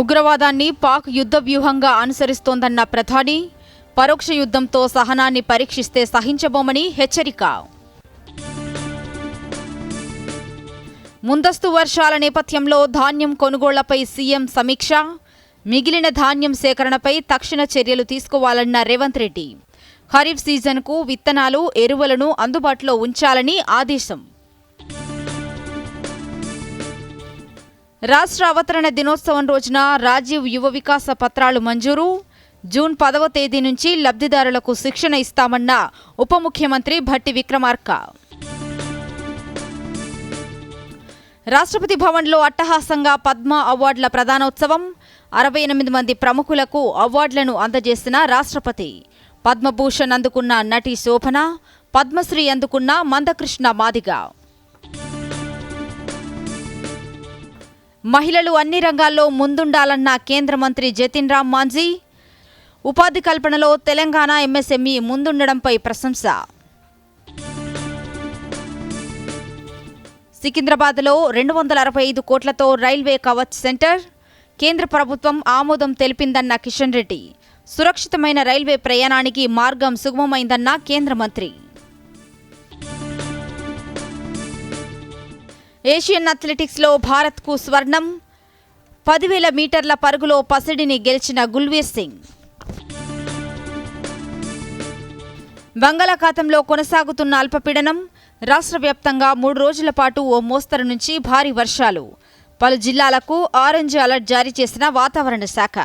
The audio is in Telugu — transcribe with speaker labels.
Speaker 1: ఉగ్రవాదాన్ని పాక్ యుద్ధ వ్యూహంగా అనుసరిస్తోందన్న ప్రధాని, పరోక్ష యుద్ధంతో సహనాన్ని పరీక్షిస్తే సహించబోమని హెచ్చరిక. ముందస్తు వర్షాల నేపథ్యంలో ధాన్యం కొనుగోళ్లపై సీఎం సమీక్ష, మిగిలిన ధాన్యం సేకరణపై తక్షణ చర్యలు తీసుకోవాలన్న రేవంత్ రెడ్డి. ఖరీఫ్ సీజన్కు విత్తనాలు, ఎరువులను అందుబాటులో ఉంచాలని ఆదేశం. రాష్ట్ర అవతరణ దినోత్సవం రోజున రాజీవ్ యువ వికాస పత్రాలు మంజూరు. జూన్ 10వ తేదీ నుంచి లబ్ధిదారులకు శిక్షణ ఇస్తామన్న ఉప ముఖ్యమంత్రి భట్టి విక్రమార్క. రాష్ట్రపతి భవన్లో అట్టహాసంగా పద్మ అవార్డుల ప్రదానోత్సవం. 68 మంది ప్రముఖులకు అవార్డులను అందజేసిన రాష్ట్రపతి. పద్మభూషణ్ అందుకున్న నటి శోభన, పద్మశ్రీ అందుకున్న మందకృష్ణ మాదిగ. మహిళలు అన్ని రంగాల్లో ముందుండాలన్న కేంద్ర మంత్రి జతిన్ రామ్ మాంఝీ. ఉపాధి కల్పనలో తెలంగాణ ఎంఎస్ఎంఈ ముందుండడంపై ప్రశంస. సికింద్రాబాద్లో 265 కోట్లతో రైల్వే కవచ్ సెంటర్. కేంద్ర ప్రభుత్వం ఆమోదం తెలిపిందన్న కిషన్ రెడ్డి. సురక్షితమైన రైల్వే ప్రయాణానికి మార్గం సుగమమైందన్న కేంద్ర మంత్రి. ఏషియన్ అథ్లెటిక్స్లో భారత్కు స్వర్ణం. 10,000 మీటర్ల పరుగులో పసిడిని గెలిచిన గుల్వీర్ సింగ్. బంగాళాఖాతంలో కొనసాగుతున్న అల్పపీడనం. రాష్ట్ర వ్యాప్తంగా 3 రోజుల పాటు ఓ మోస్తరు నుంచి భారీ వర్షాలు. పలు జిల్లాలకు ఆరెంజ్ అలర్ట్ జారీ చేసిన వాతావరణ శాఖ.